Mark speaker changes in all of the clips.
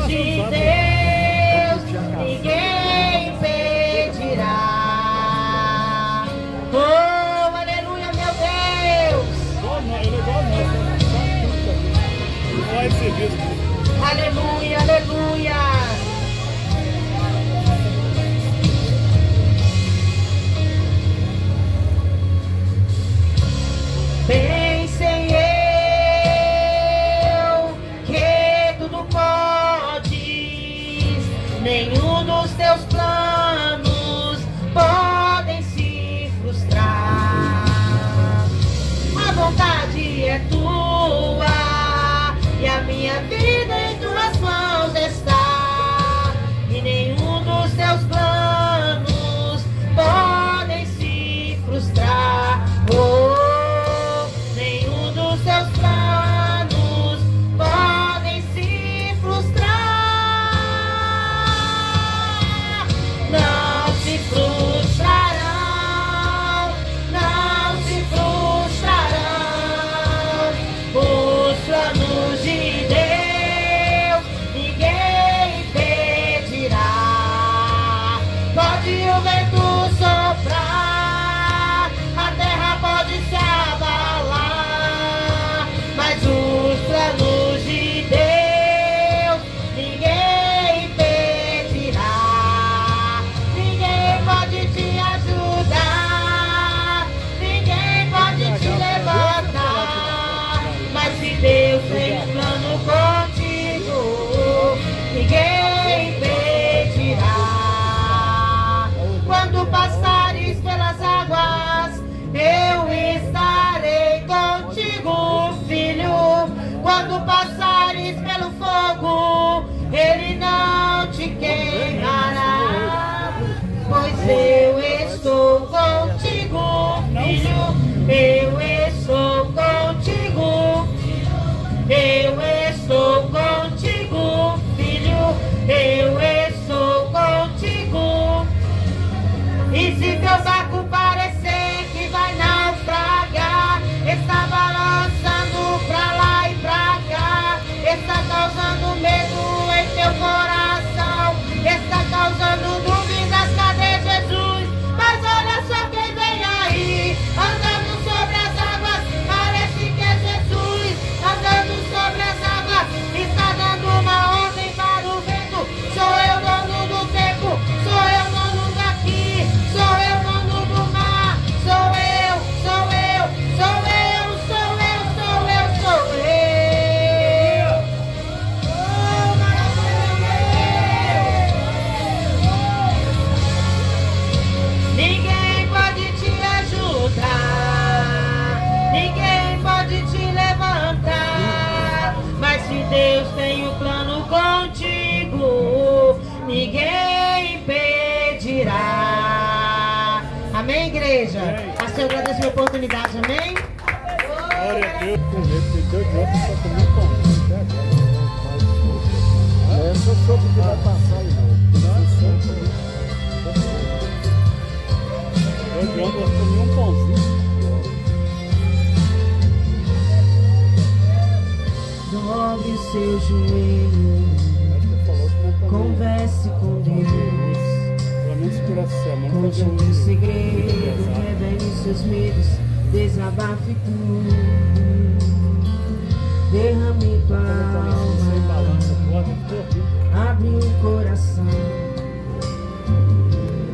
Speaker 1: de Deus ninguém impedirá. Oh, aleluia, meu Deus. Aleluia, aleluia. Bem sei eu que tudo podes, nenhum dos teus planos podem se frustrar. A vontade é tua e a minha vida em tuas mãos está, e nenhum dos teus planos podem se frustrar. Oh, nenhum dos teus planos podem se frustrar. Não se frustrarão, não se frustrarão os planos de Deus, ninguém impedirá. Pode o vento soprar, a terra pode se abalar, mas os planos de Deus ninguém impedirá. Ninguém pode te ajudar, ninguém pode te levantar, mas se Deus tem um plano contigo, ninguém impedirá. Quando passares pelas águas, eu estarei contigo, filho. Quando passares pelo fogo, ele não te queimará, pois eu estou contigo, filho. Eu estou contigo, eu estou contigo, filho. Eu estou contigo. E se teu barco parecer que vai naufragar, está balançando pra lá e pra cá, está causando medo em teu coração, está causando dúvidas, cadê Jesus? Mas olha só quem vem aí, andando sobre as águas, parece que é Jesus, andando sobre as águas, está dando uma ordem para o vento. Sou eu dono do tempo, sou eu dono daqui, sou eu dono do mar, sou eu, sou eu, sou eu, sou eu, sou eu, sou eu. Oh, maravilha. Ninguém pode te ajudar, ninguém pode te levantar, mas se Deus tem um plano contigo, ninguém impedirá. Amém, igreja? Pastor, eu agradeço a oportunidade, amém?
Speaker 2: Glória a Deus. Com medo de Deus, eu só comi pão. Essa sopa que vai passar aí, não. Eu comi um pãozinho.
Speaker 1: Dobre o seu joelho, converse com Deus, conte um segredo, revele seus medos, desabafe tudo, derrame tua alma, abre o coração,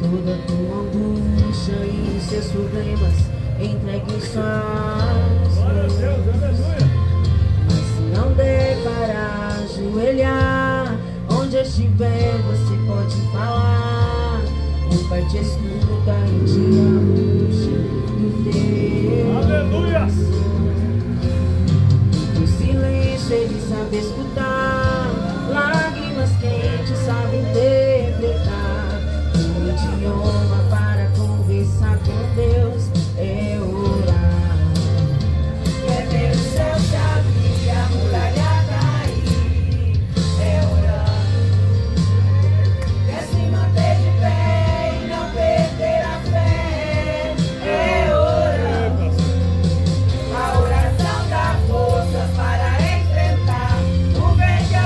Speaker 1: toda tua angústia e seus problemas, entregue suas mãos. Não der para ajoelhar, onde estiver você pode falar. O Pai te escuta e te arruja do teu coração. No silêncio ele sabe escutar, lágrimas quentes sabe interpretar. O idioma para conversar com Deus é orar. Quer ver o céu se abrir, a muralha cair, é orando. Quer se manter de pé e não perder a fé, é orando. A oração dá forças para enfrentar o vento.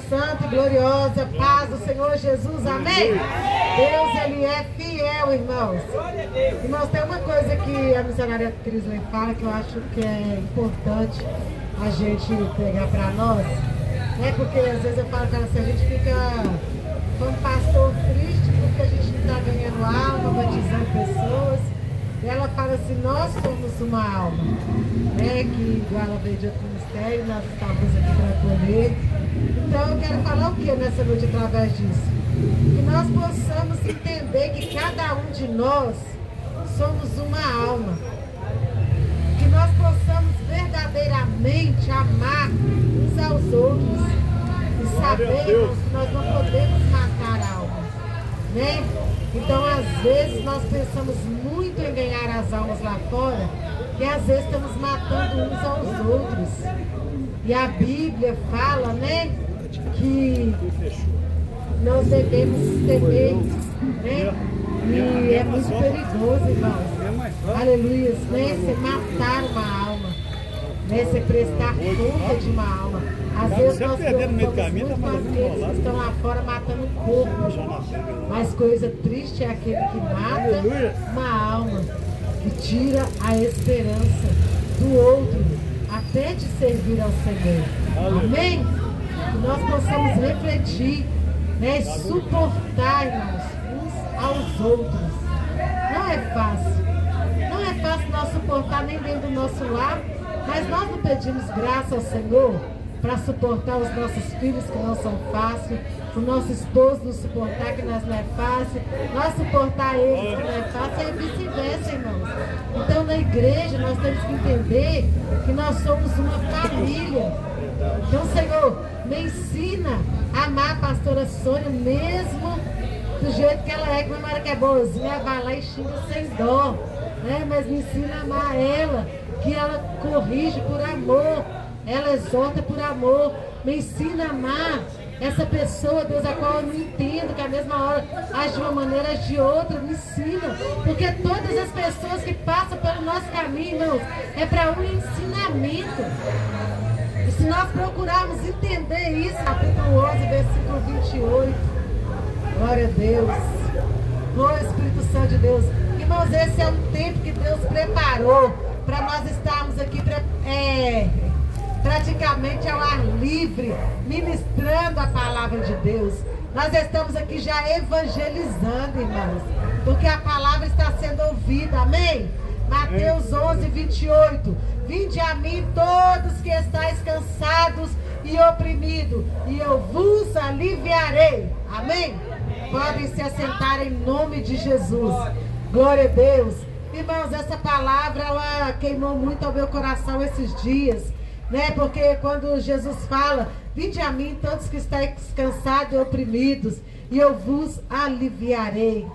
Speaker 1: Santa e gloriosa paz do Senhor Jesus, amém? Deus, Ele é fiel, irmãos. Irmãos, tem uma coisa que a missionária Crisley fala que eu acho que é importante a gente pegar para nós, né? Porque às vezes eu falo para ela assim, a gente fica como pastor triste porque a gente não está ganhando alma, batizando pessoas. E ela fala assim, nós somos uma alma, né? Que igual ela veio de outro ministério, nós estamos aqui para acolher. Então eu quero falar o que nessa noite através disso? Que nós possamos entender que cada um de nós somos uma alma. Que nós possamos verdadeiramente amar uns aos outros. E sabermos que nós não podemos matar almas, né? Então, às vezes, nós pensamos muito em ganhar as almas lá fora e às vezes estamos matando uns aos outros. E a Bíblia fala, né, que nós devemos temer, né? E é muito perigoso, irmãos. Aleluia, né? Você matar uma alma, né? Você prestar conta de uma alma. Às vezes nós preocupamos muito com aqueles que estão lá fora matando o corpo. Mas coisa triste é aquele que mata uma alma, que tira a esperança do outro, até de servir ao Senhor. Amém? Que nós possamos refletir, né? E suportar, irmãos, uns aos outros. Não é fácil. Não é fácil nós suportar nem dentro do nosso lar, mas nós não pedimos graça ao Senhor para suportar os nossos filhos, que não são fáceis, o nosso esposo nos suportar, que nós não é fácil, nós suportar eles, que não é fácil, e vice-versa, irmãos. Então, na igreja, nós temos que entender que nós somos uma família. Então, Senhor, me ensina a amar a pastora Sônia, mesmo do jeito que ela é, que uma hora que é boazinha, ela vai lá e xinga sem dó, né? Mas me ensina a amar ela, que ela corrige por amor, ela exorta por amor. Me ensina a amar essa pessoa, Deus, a qual eu não entendo, que à mesma hora age de uma maneira, age de outra. Me ensina, porque todas as pessoas que passam pelo nosso caminho, irmãos, é para um ensinamento. E se nós procurarmos entender isso, capítulo 11, versículo 28, glória a Deus, glória ao Espírito Santo de Deus. Irmãos, esse é um tempo que Deus preparou para nós estarmos aqui praticamente ao ar livre, ministrando a palavra de Deus. Nós estamos aqui já evangelizando, irmãos, porque a palavra está sendo ouvida, amém? Mateus 11, 28. Vinde a mim todos que estáis cansados e oprimidos, e eu vos aliviarei, amém? Podem se assentar em nome de Jesus. Glória a Deus. Irmãos, essa palavra, ela queimou muito ao meu coração esses dias, né? Porque quando Jesus fala, vinde a mim todos que estáis cansados e oprimidos, e eu vos aliviarei.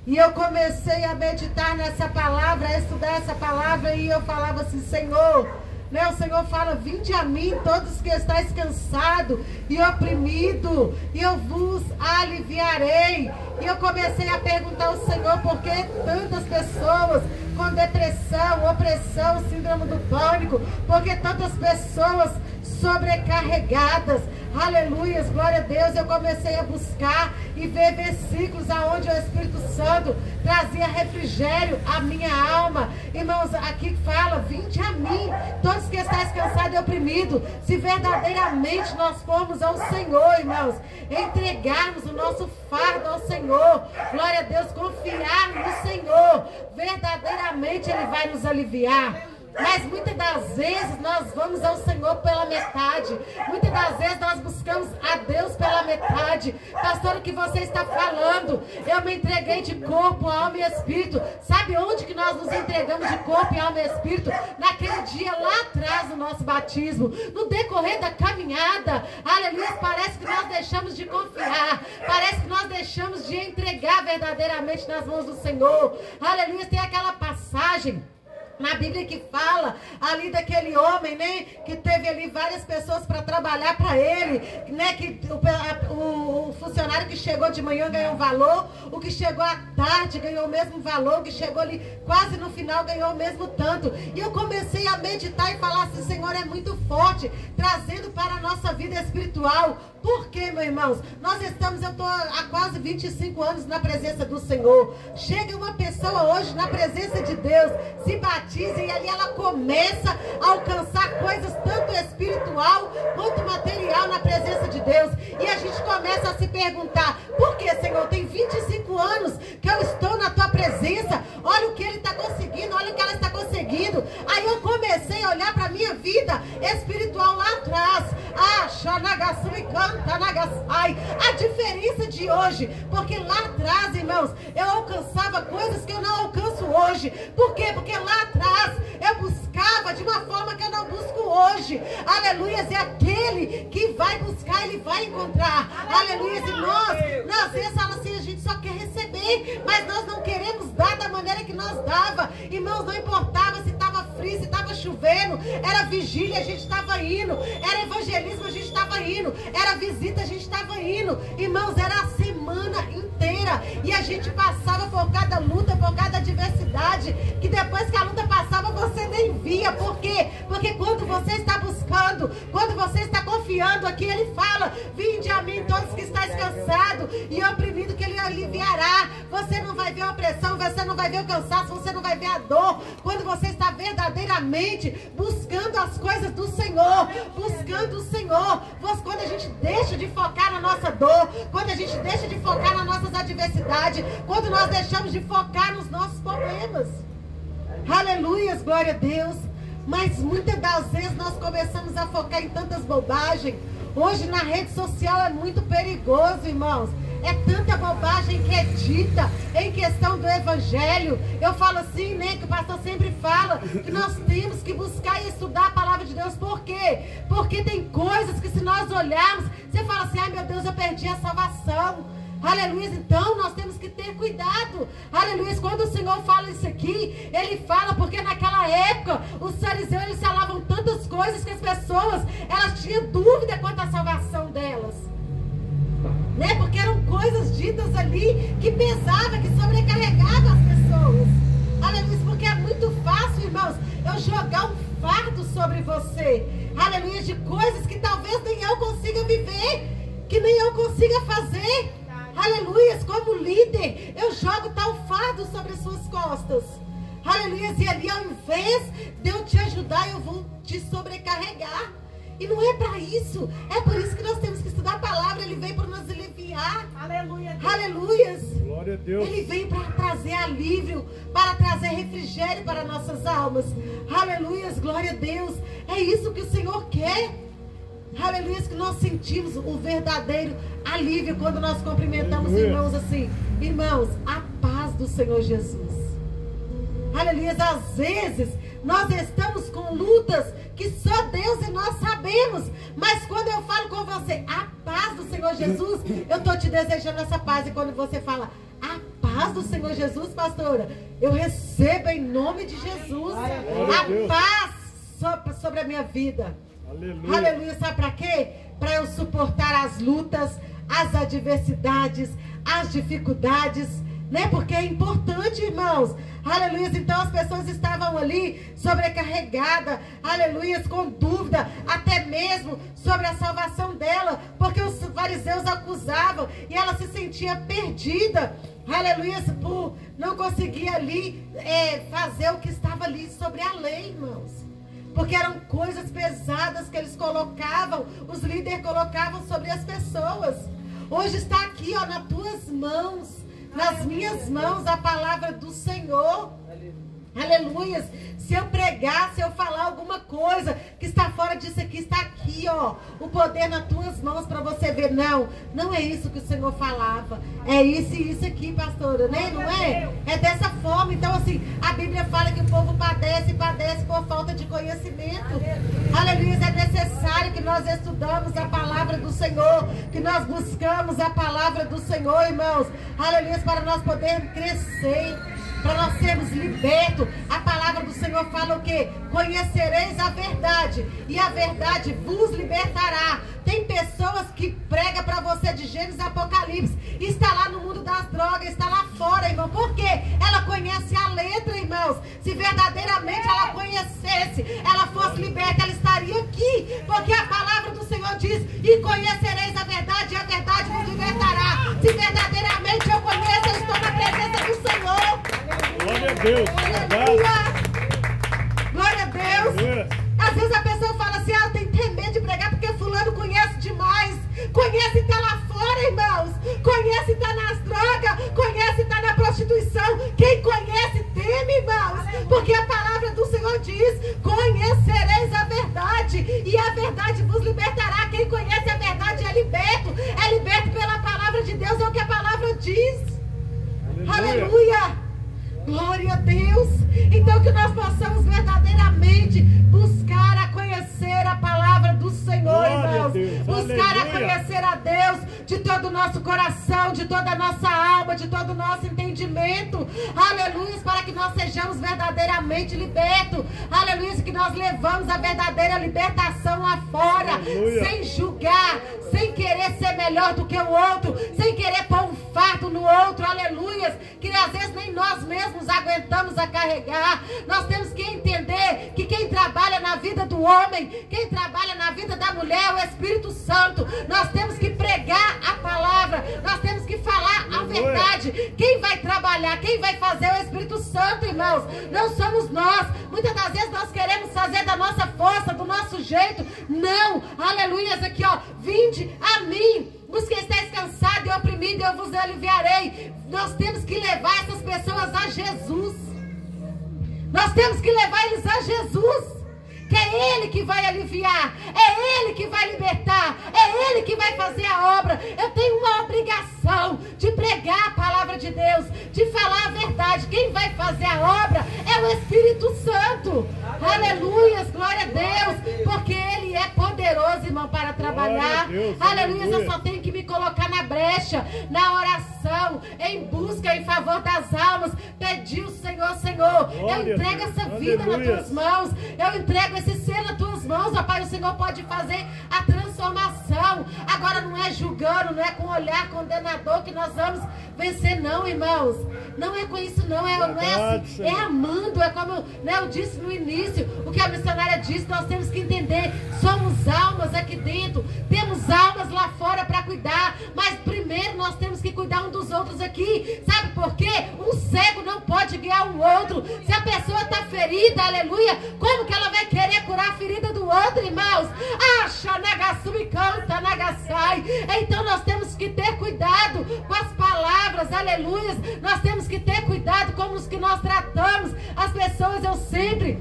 Speaker 1: E eu comecei a meditar nessa palavra, a estudar essa palavra, e eu falava assim, Senhor, né? O Senhor fala, vinde a mim todos que estáis cansados e oprimidos, e eu vos aliviarei. E eu comecei a perguntar ao Senhor, por que tantas pessoas com depressão, opressão, síndrome do pânico, porque tantas pessoas sobrecarregadas, aleluia, glória a Deus. Eu comecei a buscar e ver versículos aonde o Espírito Santo trazia refrigério à minha alma. Irmãos, aqui fala, vinde a mim, todos que estáis cansados e oprimidos. Se verdadeiramente nós formos ao Senhor, irmãos, entregarmos o nosso fardo ao Senhor, glória a Deus, confiar no Senhor, verdadeiramente Ele vai nos aliviar. Mas muitas das vezes nós vamos ao Senhor pela metade. Muitas das vezes nós buscamos a Deus pela metade. Pastor, o que você está falando? Eu me entreguei de corpo, alma e espírito. Sabe onde que nós nos entregamos de corpo, alma e espírito? Naquele dia lá atrás do nosso batismo. No decorrer da caminhada. Aleluia, parece que nós deixamos de confiar. Parece que nós deixamos de entregar verdadeiramente nas mãos do Senhor. Aleluia, tem aquela passagem Na Bíblia que fala ali daquele homem, né, que teve ali várias pessoas para trabalhar para ele, né, que o funcionário que chegou de manhã ganhou um valor, o que chegou à tarde ganhou o mesmo valor, o que chegou ali quase no final ganhou o mesmo tanto. E eu comecei a meditar e falar assim, Senhor, é muito forte, trazendo para a nossa vida espiritual. Por quê, meus irmãos? Eu estou há quase 25 anos na presença do Senhor. Chega uma pessoa hoje na presença de Deus, se batiza e ali ela começa a alcançar coisas tanto espiritual quanto material na presença de Deus. E a gente começa a se perguntar, por que, Senhor? Tem 25 anos que eu estou na tua presença. Olha o que ele está conseguindo, olha o que ela está conseguindo. Aí eu comecei a olhar para a minha vida espiritual lá atrás. A diferença de hoje, porque lá atrás, irmãos, eu alcançava coisas que eu não alcanço hoje. Por quê? Porque lá atrás eu buscava de uma forma que eu não busco hoje. Aleluia, é aquele que vai buscar, ele vai encontrar. Aleluia, e nós às vezes falamos assim, a gente só quer receber, mas nós não queremos dar da maneira que nós dava. Irmãos, não importava se estava frio, se estava chovendo, era vigília, a gente estava indo, era evangelismo, a gente estava indo, era visita, a gente estava indo. Irmãos, era a semana inteira e a gente passava por cada luta, por cada adversidade, que depois que a luta passava você nem via. Por quê? Porque quando você está buscando, quando você está confiando aqui, ele fala, vinde a mim todos que estáis cansados e oprimidos, que ele aliviará. Você não vai ver a opressão, você não vai ver o cansaço, você não vai ver a dor, quando você está verdadeiramente buscando as coisas do Senhor, buscando o Senhor. Quando a gente deixa de focar na nossa dor, quando a gente deixa de focar nas nossas adversidades, quando nós deixamos de focar nos nossos problemas. Aleluias, glória a Deus. Mas muitas das vezes nós começamos a focar em tantas bobagens. Hoje na rede social é muito perigoso, irmãos. É tanta bobagem que é dita em questão do evangelho. Eu falo assim, né, que o pastor sempre fala, que nós temos que buscar e estudar a palavra de Deus. Por quê? Porque tem coisas que se nós olharmos, você fala assim, ai meu Deus, eu perdi a salvação. Aleluia, então nós temos que ter cuidado. Aleluia, quando o Senhor fala isso aqui, ele fala porque naquela época os fariseus, eles falavam tantas coisas que as pessoas, elas tinham dúvida quanto à salvação delas, né? Porque eram coisas ditas ali que pesavam, que sobrecarregavam as pessoas. Aleluia, porque é muito fácil, irmãos, eu jogar um fardo sobre você, aleluia, de coisas que talvez nem eu consiga viver, que nem eu consiga fazer. Aleluia, como líder, eu jogo tal fardo sobre as suas costas. Aleluia, e ali ao invés de eu te ajudar, eu vou te sobrecarregar. E não é para isso. É por isso que nós temos que estudar a palavra. Ele veio para nos aliviar. Aleluia. Aleluia.
Speaker 2: Glória a Deus.
Speaker 1: Ele veio para trazer alívio, para trazer refrigério para nossas almas. Aleluia, glória a Deus. É isso que o Senhor quer. Aleluia, que nós sentimos o verdadeiro alívio quando nós cumprimentamos irmãos assim. Irmãos, a paz do Senhor Jesus. Aleluia, às vezes nós estamos com lutas que só Deus e nós sabemos. Mas quando eu falo com você, a paz do Senhor Jesus, eu estou te desejando essa paz. E quando você fala, a paz do Senhor Jesus, pastora, eu recebo em nome de Jesus a paz sobre a minha vida. Aleluia. Aleluia, sabe para quê? Para eu suportar as lutas, as adversidades, as dificuldades, né? Porque é importante, irmãos. Aleluia, então as pessoas estavam ali sobrecarregadas, aleluia, com dúvida, até mesmo sobre a salvação dela, porque os fariseus acusavam e ela se sentia perdida, aleluia, por não conseguir ali fazer o que estava ali sobre a lei, irmãos. Porque eram coisas pesadas que eles colocavam, os líderes colocavam sobre as pessoas. Hoje está aqui, ó, nas tuas mãos, nas minhas mãos, a palavra do Senhor. Aleluia. Se eu pregar, se eu falar alguma coisa que está fora disso aqui, está aqui, ó, o poder nas tuas mãos para você ver. Não, não é isso que o Senhor falava. É isso e isso aqui, pastora, né? Não é? É dessa forma. Então, assim, a Bíblia fala que o povo padece por falta de conhecimento. Aleluia. É necessário que nós estudamos a palavra do Senhor, que nós buscamos a palavra do Senhor, irmãos. Aleluia, para nós podermos crescer. para nós sermos libertos. A palavra do Senhor fala o quê? Conhecereis a verdade e a verdade vos libertará. Tem pessoas que pregam para você de Gênesis e Apocalipse, está lá no mundo das drogas, está lá fora, irmão. Por quê? Ela conhece a letra, irmãos. Se verdadeiramente ela conhecesse, ela fosse liberta, ela estaria aqui, porque a palavra do Senhor diz: e conhecereis a verdade e a verdade vos libertará. Se verdadeiramente eu conheço, eu estou na presença do Senhor.
Speaker 2: Glória a Deus.
Speaker 1: Glória a Deus. Às vezes a pessoa fala assim: ah, tem que ter medo de pregar porque fulano conhece demais. Conhece e está lá fora, irmãos. Conhece e está nas drogas. Conhece e está na prostituição. Quem conhece teme, irmãos. Porque a palavra do Senhor diz: conhecereis a verdade e a verdade vos libertará. Quem conhece a verdade é liberto. É liberto pela palavra de Deus. É o que a palavra diz. Aleluia. Glória a Deus. Então que nós possamos verdadeiramente buscar a conhecer a palavra do Senhor, irmãos. Buscar a conhecer a Deus de todo o nosso coração, de toda a nossa alma, de todo o nosso entendimento. Aleluia, para que nós sejamos verdadeiramente libertos. Aleluia, que nós levamos a verdadeira libertação lá fora. Aleluia. Sem julgar, sem querer ser melhor do que o outro, sem querer pôr um fardo no outro. Aleluia, que às vezes nem nós mesmos aguentamos a carregar. Nós temos que entender que quem trabalha na vida do homem, quem trabalha na vida da mulher é o Espírito Santo. Nós temos que pregar a palavra, nós temos que falar a verdade. Quem vai trabalhar, quem vai fazer é o Espírito Santo, irmãos. Não somos nós. Muitas das vezes nós queremos fazer da nossa força, do nosso jeito. Não, aleluia, aqui ó: vinde a mim, os que estáis cansados e oprimidos, eu vos aliviarei. Nós temos que levar essas pessoas a Jesus. Nós temos que levar eles a Jesus. Que é Ele que vai aliviar, é Ele que vai libertar, é Ele que vai fazer a obra. Eu tenho uma obrigação de pregar a palavra de Deus, de falar a verdade. Quem vai fazer a obra é o Espírito Santo. Aleluia, glória a Deus, porque Ele é poderoso, irmão, para trabalhar. Aleluia, eu só tenho que me colocar na brecha, na oração, em busca, em favor das almas, pedir o Senhor: Senhor, eu entrego essa vida nas tuas mãos, eu entrego esse ser nas tuas mãos, ó Pai. O Senhor pode fazer a transformação. Agora não é julgando, não é com olhar condenador que nós vamos vencer, não, irmãos. Não é com isso, não é assim, é amando. É como eu disse no início, o que a missionária disse: nós temos que entender, somos almas aqui dentro, temos almas lá fora para cuidar, mas primeiro nós temos que cuidar um dos outros aqui. Sabe por quê? Um cego não pode guiar o outro. Se a pessoa está ferida, aleluia, como que ela vai querer curar a ferida do outro, irmãos? Então nós temos que ter cuidado com as palavras, aleluia. Nós temos que ter cuidado com os que nós tratamos as pessoas. Eu sempre,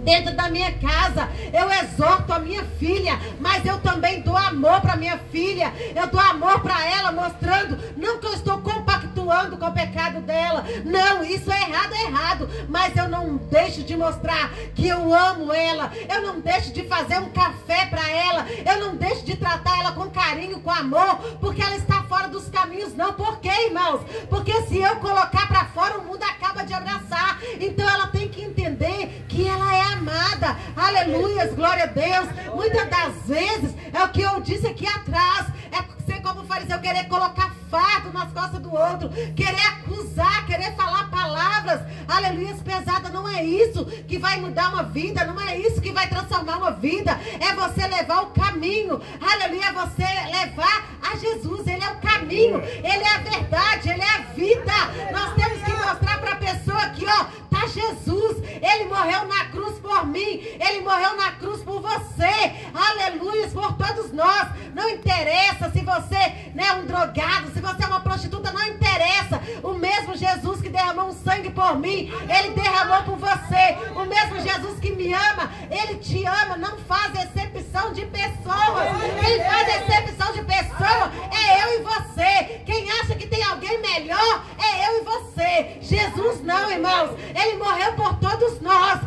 Speaker 1: dentro da minha casa, eu exorto a minha filha, mas eu também dou amor para minha filha. Eu dou amor para ela, mostrando, não que eu estou compactuando com o pecado dela, não, isso é errado, mas eu não deixo de mostrar que eu amo ela. Eu não deixo de fazer um café para ela, eu não deixo de tratar ela com carinho, com amor, porque ela está fora dos caminhos, não. Por quê, irmãos? Porque se eu colocar para fora, o mundo acaba de abraçar. Então ela tem que entender que ela é amada. Aleluia, glória a Deus. Muitas das vezes, é o que eu disse aqui atrás, é ser como o fariseu, querer colocar fardo nas costas do outro, querer acusar, querer falar palavras, aleluia, pesadas. Não é isso que vai mudar uma vida, não é isso que vai transformar uma vida. É você levar o caminho, aleluia, é você levar a Jesus. Ele é o caminho, Ele é a verdade, Ele é a vida. Nós temos que mostrar para a pessoa que, ó, tá Jesus, Ele morreu na cruz por mim, Ele morreu na cruz por você, aleluia, por todos nós. Não interessa se você é um drogado, se você é uma prostituta, não interessa. O mesmo Jesus que derramou um sangue por mim, Ele derramou por você. O mesmo Jesus que me ama, Ele te ama. Não faz exceção acepção de pessoas. Quem faz acepção de pessoa é eu e você. Quem acha que tem alguém melhor é eu e você. Jesus não, irmãos. Ele morreu por todos nós.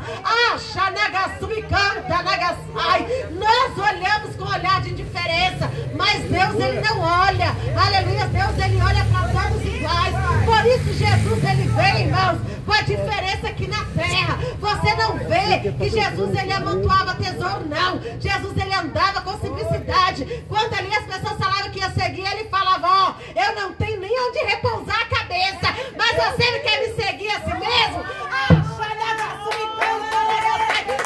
Speaker 1: Nós olhamos com olhar de indiferença, mas Deus, ele não olha. Aleluia. Deus, ele olha para todos iguais. Por isso Jesus, ele vem, irmãos, com a diferença aqui na terra. Você não vê que Jesus, ele amontoava tesouro, não. Jesus, ele andava com simplicidade. Quando ali as pessoas falavam que ia seguir, ele falava, ó, eu não tenho nem onde repousar a cabeça, mas você não quer me seguir assim mesmo?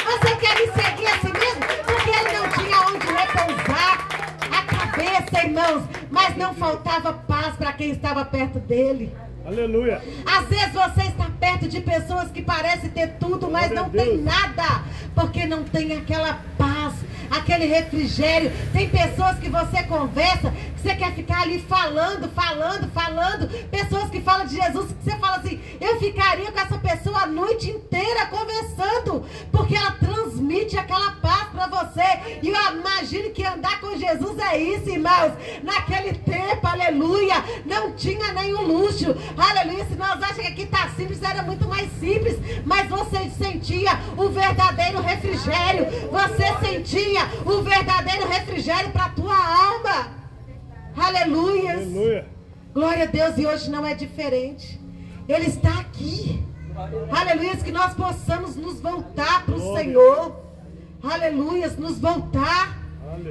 Speaker 1: Você quer me seguir assim mesmo? Porque ele não tinha onde repousar a cabeça, irmãos. Mas não faltava paz para quem estava perto dele.
Speaker 2: Aleluia.
Speaker 1: Às vezes você está perto de pessoas que parecem ter tudo, mas não tem nada, porque não tem aquela paz, aquele refrigério. Tem pessoas que você conversa, que você quer ficar ali falando. Pessoas que falam de Jesus, que você fala assim, eu ficaria com essa pessoa a noite inteira conversando, porque ela transmite aquela paz para você. E eu imagino que andar com Jesus é isso, irmãos. Naquele tempo, aleluia, não tinha nenhum luxo. Aleluia, se nós achamos que aqui está simples, era muito mais simples. Mas você sentia o verdadeiro refrigério. Você sentia o verdadeiro refrigério para a tua alma. Aleluia.
Speaker 2: Aleluia.
Speaker 1: Glória a Deus, e hoje não é diferente. Ele está aqui. Aleluia, que nós possamos nos voltar para o Senhor. Aleluia, nos voltar.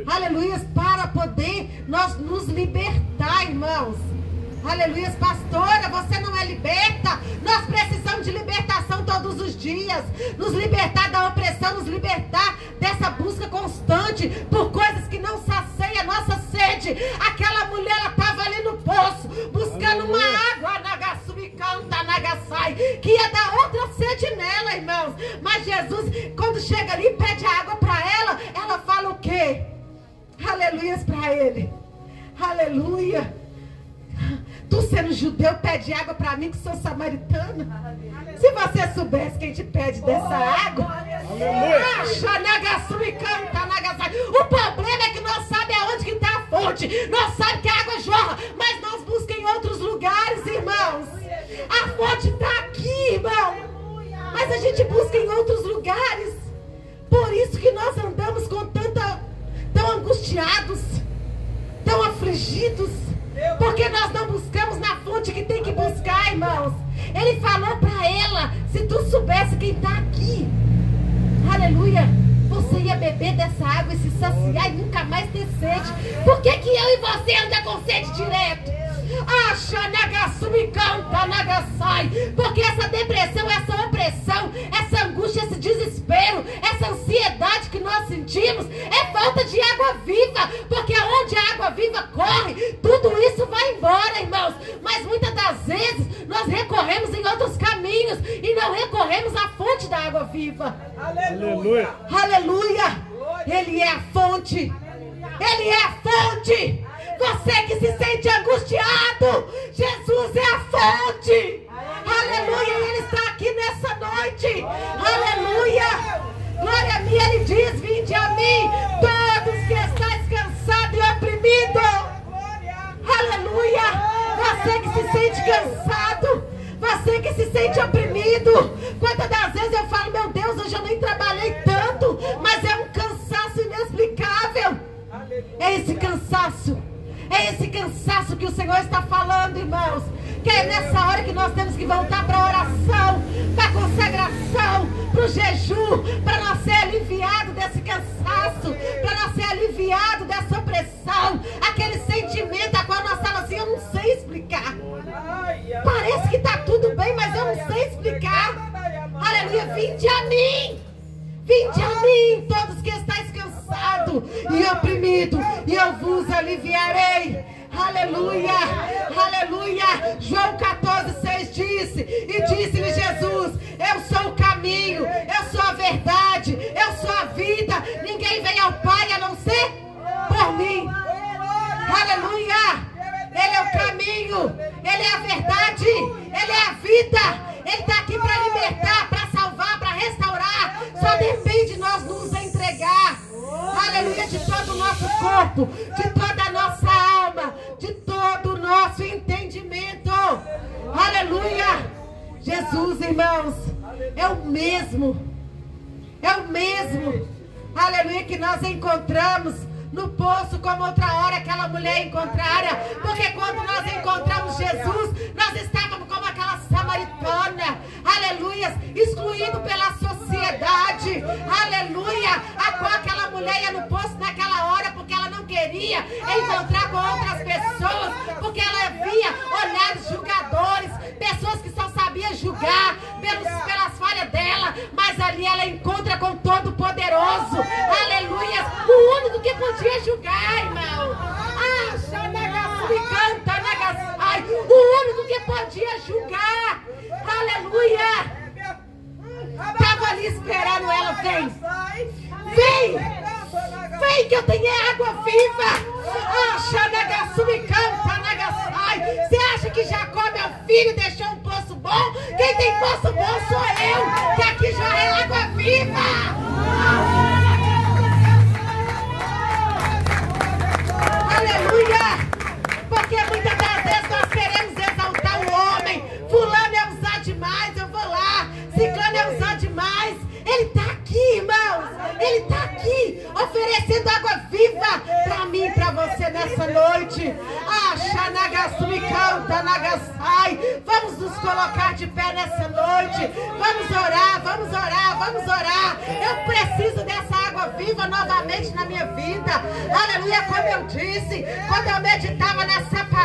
Speaker 1: Aleluia, para poder nós nos libertar, irmãos. Aleluia, pastora, você não é liberta. Nós precisamos de libertação todos os dias. Nos libertar da opressão, nos libertar dessa busca constante por coisas que não saciam a nossa sede. Aquela mulher, ela estava ali no poço, buscando uma água, que ia dar outra sede nela, irmãos. Mas Jesus, quando chega ali e pede água para ela, ela fala o quê? Aleluia para ele. Aleluia. Tu sendo judeu, pede água para mim que sou samaritana. Se você soubesse quem te pede dessa água. O problema é que nós sabemos aonde que está a fonte. Nós sabemos que a água jorra, mas nós buscamos em outros lugares, irmãos. A fonte está aqui, irmão, mas a gente busca em outros lugares. Por isso que nós andamos com tão angustiados, tão afligidos, porque nós não buscamos na fonte que tem que buscar, irmãos. Ele falou para ela, se tu soubesse quem está aqui, aleluia, você ia beber dessa água e se saciar e nunca mais ter sede. Por que eu e você andam com sede direto? Porque essa depressão, essa opressão, essa angústia, esse desespero, essa ansiedade que nós sentimos é falta de água viva. Porque onde a água viva corre, tudo isso vai embora, irmãos. Mas muitas das vezes nós recorremos em outros caminhos e não recorremos à fonte da água viva.
Speaker 2: Aleluia.
Speaker 1: Aleluia. Ele é a fonte. Ele é a fonte. Você que se sente angustiado, Jesus é a fonte. Aleluia, Ele está aqui nessa noite. Aleluia. Glória a mim, Ele diz, vinde a mim, todos que estáis cansados e oprimidos. Aleluia. Você que se sente cansado, você que se sente oprimido. Quantas das vezes eu falo, meu Deus, hoje eu nem trabalhei tanto, mas é um cansaço inexplicável. É esse cansaço. É esse cansaço que o Senhor está falando, irmãos. Que é nessa hora que nós temos que voltar para a oração, para a consagração, para o jejum, para nós ser aliviados desse cansaço, para nós ser aliviados dessa opressão, aquele sentimento a qual nós falamos assim, eu não sei explicar. Parece que está tudo bem, mas eu não sei explicar. Aleluia, vinde a mim. Vinde a mim, todos que estáis cansados e oprimidos, e eu vos aliviarei. Aleluia, aleluia. João 14:6 disse, e disse-lhe Jesus, eu sou o caminho, eu sou a verdade, eu sou a vida. Ninguém vem ao Pai a não ser por mim. Aleluia. Ele é o caminho, Ele é a verdade, Ele é a vida. Ele está aqui para libertar, para salvar, para restaurar. Só depende de nós nos entregar. Aleluia, corpo, de toda a nossa alma, de todo o nosso entendimento. Aleluia! Jesus, irmãos, é o mesmo, aleluia, que nós encontramos no poço, como outra hora aquela mulher encontrara, porque quando nós encontramos Jesus, nós estávamos como aquela samaritana, aleluia, excluído pela sociedade, aleluia, a qual aquela mulher ia no poço naquela hora, porque ela não queria encontrar com outras pessoas, porque ela via olhares julgadores, pessoas que só sabiam julgar pelas falhas dela, mas ali ela encontra com Todo-Poderoso, aleluia, o único que podia julgar, irmão. O único que podia julgar, aleluia, estava ali esperando ela. Vem que eu tenho água viva. Você acha que Jacó, meu filho, deixou um poço bom? Quem tem poço bom sou eu, que aqui já é água viva. Aleluia! Porque muitas das vezes nós queremos exaltar o homem. Fulano é usar demais, eu vou lá. Ciclano é usar demais. Ele está aqui, irmãos. Ele está aqui, oferecendo água viva para mim e para você nessa noite. Vamos nos colocar de pé nessa noite. Vamos orar, vamos orar, vamos orar. Eu preciso dessa água viva novamente na minha vida. Aleluia, como eu disse, quando eu meditava nessa palavra.